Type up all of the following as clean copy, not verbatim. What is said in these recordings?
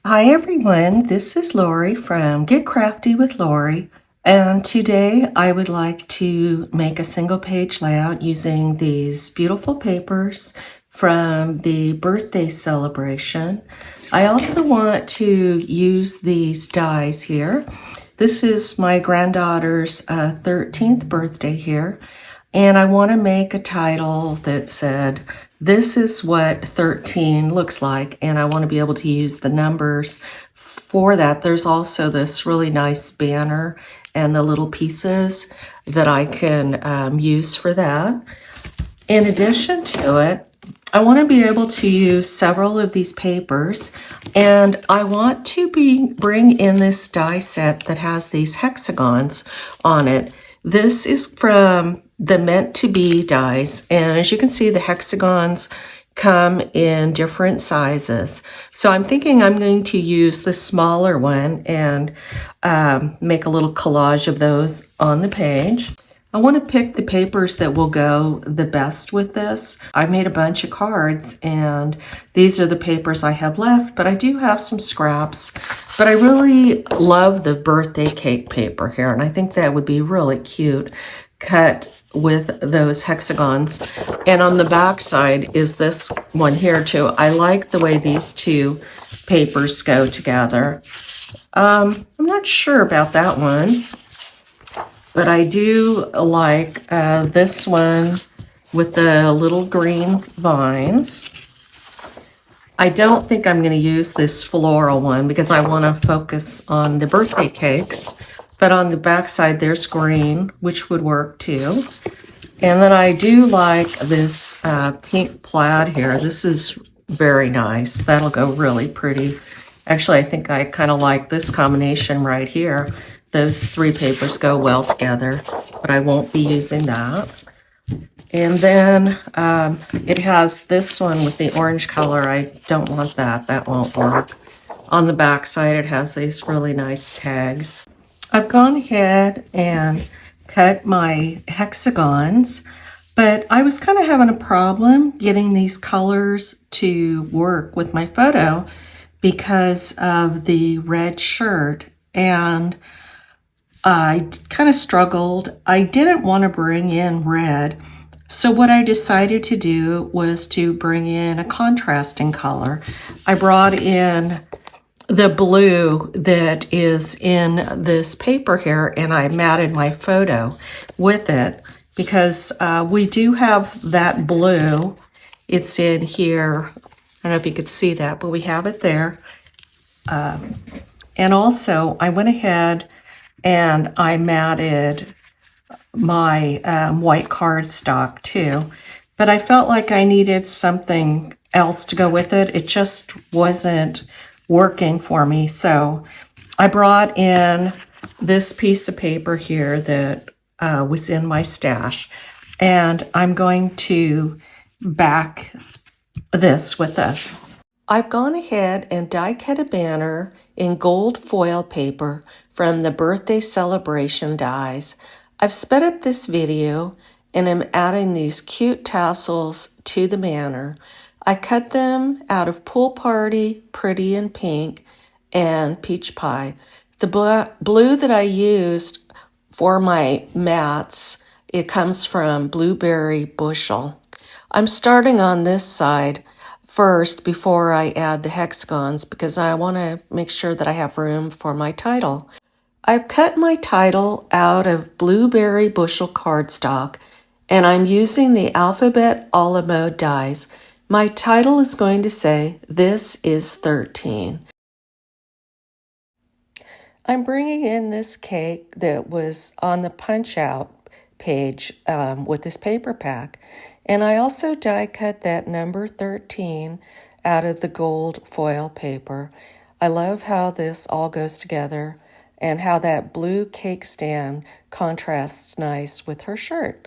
Hi everyone, this is Lori from Get Crafty with Lori, and today I would like to make a single page layout using these beautiful papers from the birthday celebration. I also want to use these dies here. This is my granddaughter's 13th birthday here, and I want to make a title that said, this is what 13 looks like, and I want to be able to use the numbers for that. There's also this really nice banner and the little pieces that I can use for that. In addition to it, I want to be able to use several of these papers, and I want to bring in this die set that has these hexagons on it. This is from the Meant to Be dies, and as you can see, the hexagons come in different sizes. So I'm thinking I'm going to use the smaller one and make a little collage of those on the page. I want to pick the papers that will go the best with this. I made a bunch of cards and these are the papers I have left, but I do have some scraps. But I really love the birthday cake paper here, and I think that would be really cute cut with those hexagons. And on the back side is this one here too. I like the way these two papers go together. I'm not sure about that one, but I do like this one with the little green vines. I don't think I'm going to use this floral one because I want to focus on the birthday cakes. But on the back side, there's green, which would work too. And then I do like this pink plaid here. This is very nice. That'll go really pretty. Actually, I think I kind of like this combination right here. Those three papers go well together, but I won't be using that. And then it has this one with the orange color. I don't want that. That won't work. On the back side, it has these really nice tags. I've gone ahead and cut my hexagons, but I was kind of having a problem getting these colors to work with my photo because of the red shirt, and I kind of struggled. I didn't want to bring in red, so what I decided to do was to bring in a contrasting color. I brought in the blue that is in this paper here, and I matted my photo with it because we do have that blue. It's in here. I don't know if you could see that, but we have it there. And also I went ahead and I matted my white cardstock too, but I felt like I needed something else to go with it. It just wasn't working for me. So I brought in this piece of paper here that was in my stash, and I'm going to back this with this. I've gone ahead and die cut a banner in gold foil paper from the birthday celebration dies. I've sped up this video and am adding these cute tassels to the banner. I cut them out of Pool Party, Pretty in Pink, and Peach Pie. The blue that I used for my mats, it comes from Blueberry Bushel. I'm starting on this side first before I add the hexagons because I want to make sure that I have room for my title. I've cut my title out of Blueberry Bushel cardstock, and I'm using the Alphabet a la mode dies. My title is going to say, "This is 13." I'm bringing in this cake that was on the punch-out page with this paper pack, and I also die cut that number 13 out of the gold foil paper. I love how this all goes together and how that blue cake stand contrasts nice with her shirt.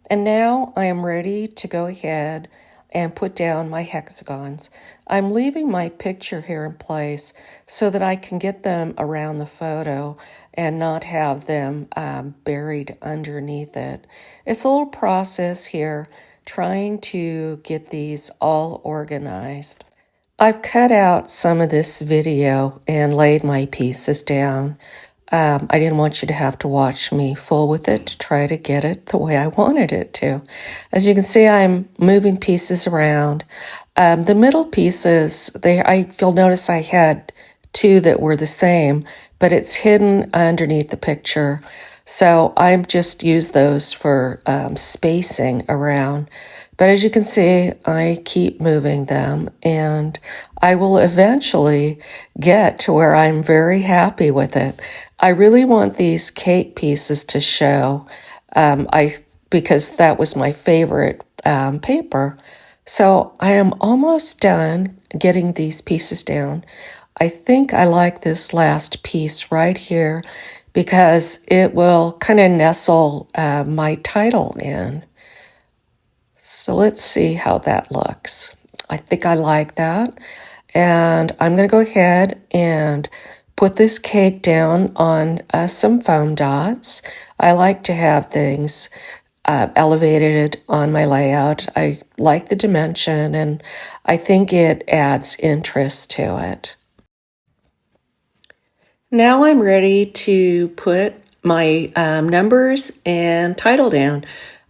And now I am ready to go ahead and put down my hexagons. I'm leaving my picture here in place so that I can get them around the photo and not have them buried underneath it. It's a little process here trying to get these all organized. I've cut out some of this video and laid my pieces down. I didn't want you to have to watch me full with it to try to get it the way I wanted it to. As you can see, I'm moving pieces around. The middle pieces, you'll notice I had two that were the same, but it's hidden underneath the picture. So I've just used those for spacing around. But as you can see, I keep moving them, and I will eventually get to where I'm very happy with it. I really want these cake pieces to show, because that was my favorite paper. So I am almost done getting these pieces down. I think I like this last piece right here because it will kind of nestle my title in. So let's see how that looks. I think I like that. And I'm going to go ahead and put this cake down on some foam dots. I like to have things elevated on my layout. I like the dimension, and I think it adds interest to it. Now I'm ready to put my numbers and title down.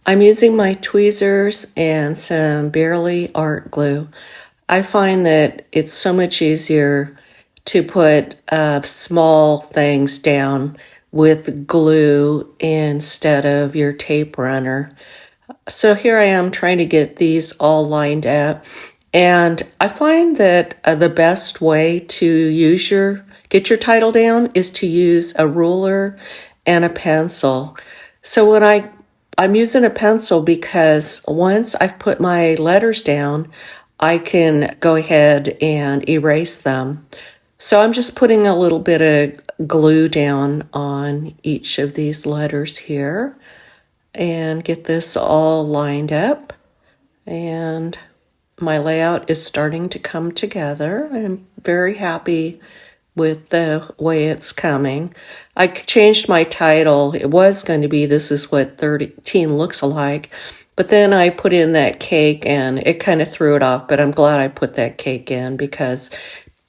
I'm using my tweezers and some Barely art glue. I find that it's so much easier to put small things down with glue instead of your tape runner. So here I am trying to get these all lined up. And I find that the best way to get your title down is to use a ruler and a pencil. So when I'm using a pencil because once I've put my letters down, I can go ahead and erase them. So I'm just putting a little bit of glue down on each of these letters here and get this all lined up. And my layout is starting to come together. I'm very happy with the way it's coming. I changed my title. It was going to be This Is What 13 Looks Like, but then I put in that cake and it kind of threw it off, but I'm glad I put that cake in because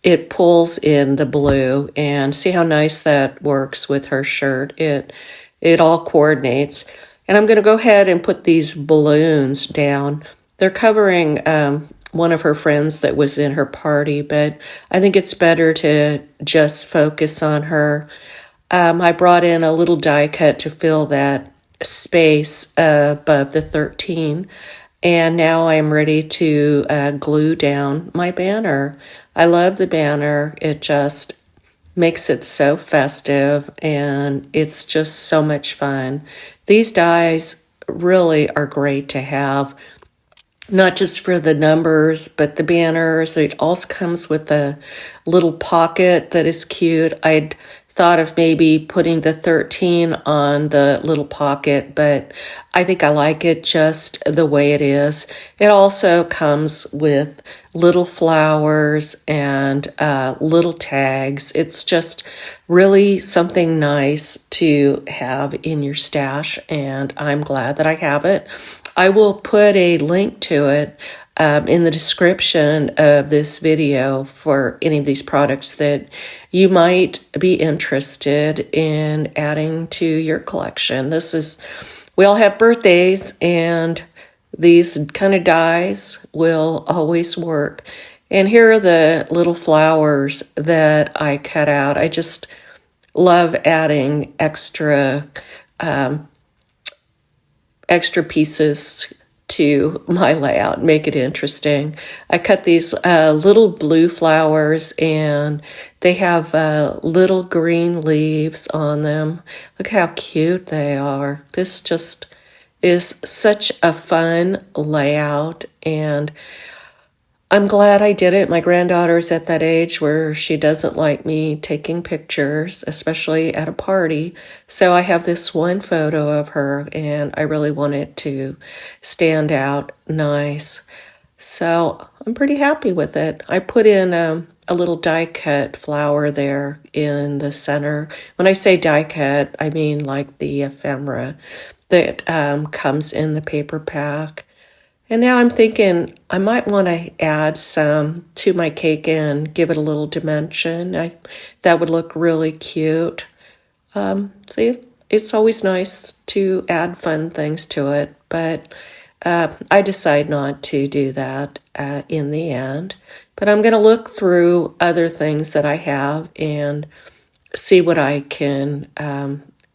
it pulls in the blue, and see how nice that works with her shirt. It all coordinates. And I'm going to go ahead and put these balloons down. They're covering one of her friends that was in her party, but I think it's better to just focus on her. I brought in a little die cut to fill that space above the 13, and now I'm ready to glue down my banner. I love the banner. It just makes it so festive, and it's just so much fun. These dies really are great to have, not just for the numbers, but the banners. It also comes with a little pocket that is cute. I'd thought of maybe putting the 13 on the little pocket, but I think I like it just the way it is. It also comes with little flowers and little tags. It's just really something nice to have in your stash, and I'm glad that I have it. I will put a link to it in the description of this video for any of these products that you might be interested in adding to your collection. We all have birthdays, and these kind of dies will always work. And here are the little flowers that I cut out. I just love adding extra pieces to my layout, make it interesting. I cut these little blue flowers, and they have little green leaves on them. Look how cute they are. This just is such a fun layout, and I'm glad I did it. My granddaughter's at that age where she doesn't like me taking pictures, especially at a party. So I have this one photo of her, and I really want it to stand out nice. So I'm pretty happy with it. I put in a little die cut flower there in the center. When I say die cut, I mean like the ephemera that comes in the paper pack. And now I'm thinking I might want to add some to my cake and give it a little dimension. That would look really cute. See, it's always nice to add fun things to it, but I decide not to do that in the end. But I'm going to look through other things that I have and see what I can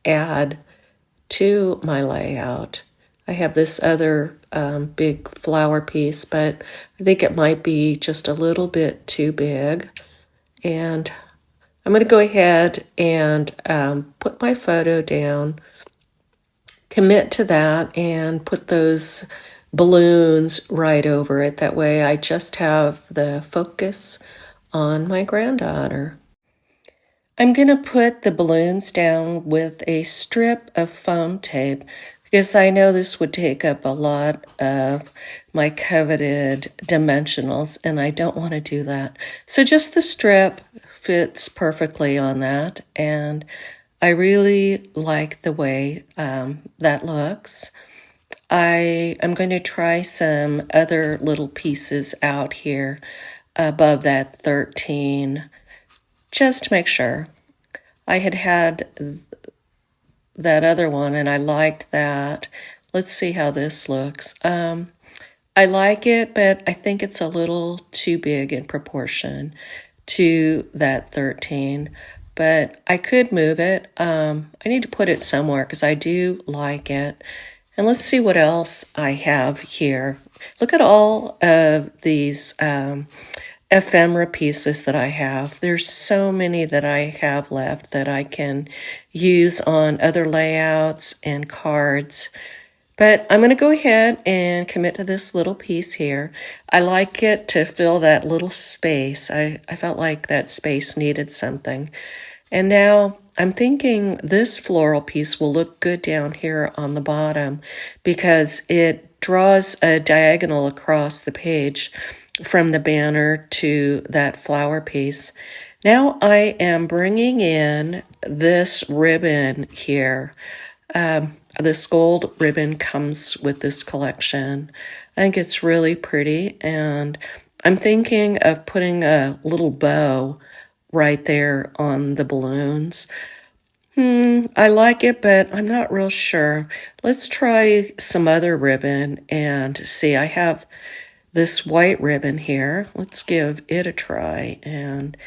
add to my layout. I have this other big flower piece, but I think it might be just a little bit too big. And I'm going to go ahead and put my photo down, commit to that, and put those balloons right over it. That way I just have the focus on my granddaughter. I'm going to put the balloons down with a strip of foam tape because I know this would take up a lot of my coveted dimensionals and I don't want to do that. So just the strip fits perfectly on that, and I really like the way that looks. I am going to try some other little pieces out here above that 13 just to make sure. I had that other one and I liked that. Let's see how this looks. I like it, but I think it's a little too big in proportion to that 13. But I could move it. I need to put it somewhere because I do like it. And let's see what else I have here. Look at all of these ephemera pieces that I have. There's so many that I have left that I can use on other layouts and cards. But I'm going to go ahead and commit to this little piece here. I like it to fill that little space. I felt like that space needed something. And now I'm thinking this floral piece will look good down here on the bottom because it draws a diagonal across the page from the banner to that flower piece. Now I am bringing in this ribbon here. This gold ribbon comes with this collection. I think it's really pretty, and I'm thinking of putting a little bow right there on the balloons. I like it, but I'm not real sure. Let's try some other ribbon and see. I have this white ribbon here. Let's give it a try and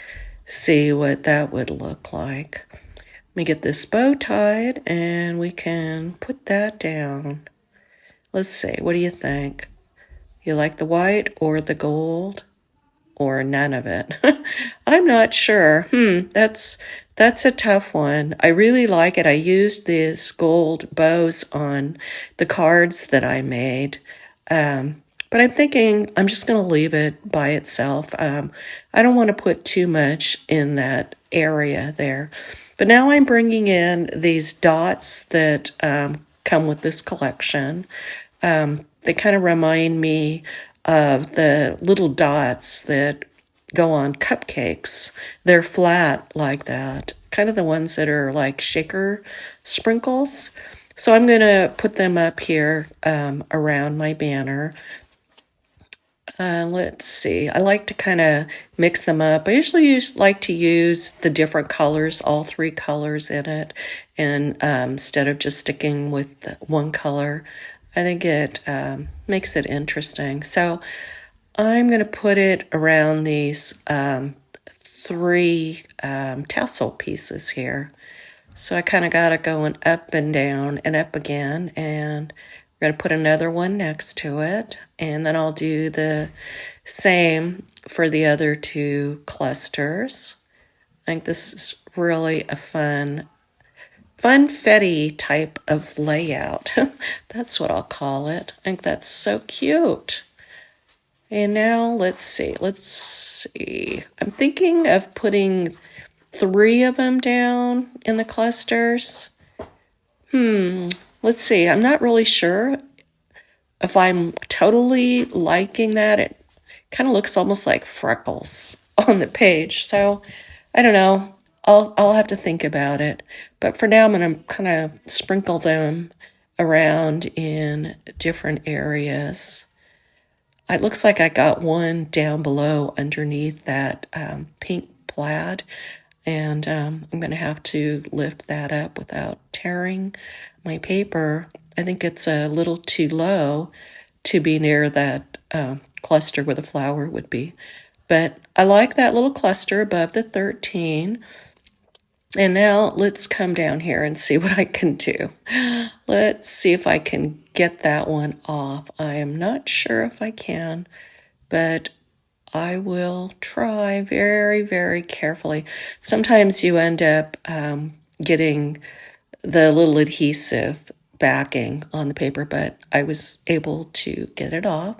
see what that would look like. Let me get this bow tied and we can put that down. Let's see, what do you think? You like the white or the gold or none of it? I'm not sure. That's a tough one. I really like it. I used these gold bows on the cards that I made. But I'm thinking I'm just going to leave it by itself. I don't want to put too much in that area there. But now I'm bringing in these dots that come with this collection. They kind of remind me of the little dots that go on cupcakes. They're flat like that, kind of the ones that are like shaker sprinkles. So I'm going to put them up here around my banner. Let's see. I like to kind of mix them up. I usually like to use the different colors, all three colors in it, and instead of just sticking with one color. I think it makes it interesting. So I'm going to put it around these three tassel pieces here. So I kind of got it going up and down and up again, and we're going to put another one next to it, and then I'll do the same for the other two clusters. I think this is really a funfetti type of layout. That's what I'll call it. I think that's so cute. And now let's see. I'm thinking of putting 3 of them down in the clusters. Let's see. I'm not really sure if I'm totally liking that. It kind of looks almost like freckles on the page. So I don't know. I'll have to think about it. But for now, I'm going to kind of sprinkle them around in different areas. It looks like I got one down below underneath that pink plaid, and I'm going to have to lift that up without tearing my paper. I think it's a little too low to be near that cluster where the flower would be. But I like that little cluster above the 13. And now let's come down here and see what I can do. Let's see if I can get that one off. I am not sure if I can, but I will try very, very carefully. Sometimes you end up getting the little adhesive backing on the paper, but I was able to get it off.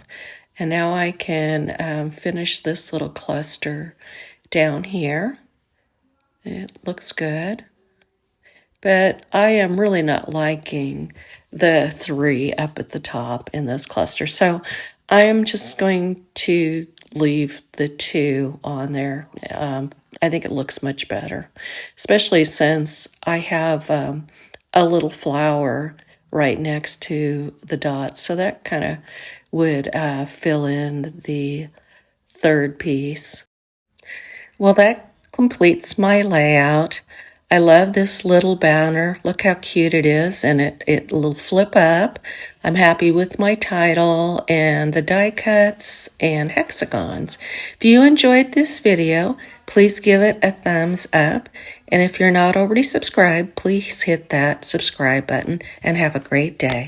And now I can finish this little cluster down here. It looks good. But I am really not liking the 3 up at the top in this cluster. So I am just going to leave the 2 on there. I think it looks much better, especially since I have a little flower right next to the dots. So that kind of would fill in the 3rd piece. Well, that completes my layout. I love this little banner. Look how cute it is, and it will flip up. I'm happy with my title and the die cuts and hexagons. If you enjoyed this video, please give it a thumbs up. And if you're not already subscribed, please hit that subscribe button and have a great day.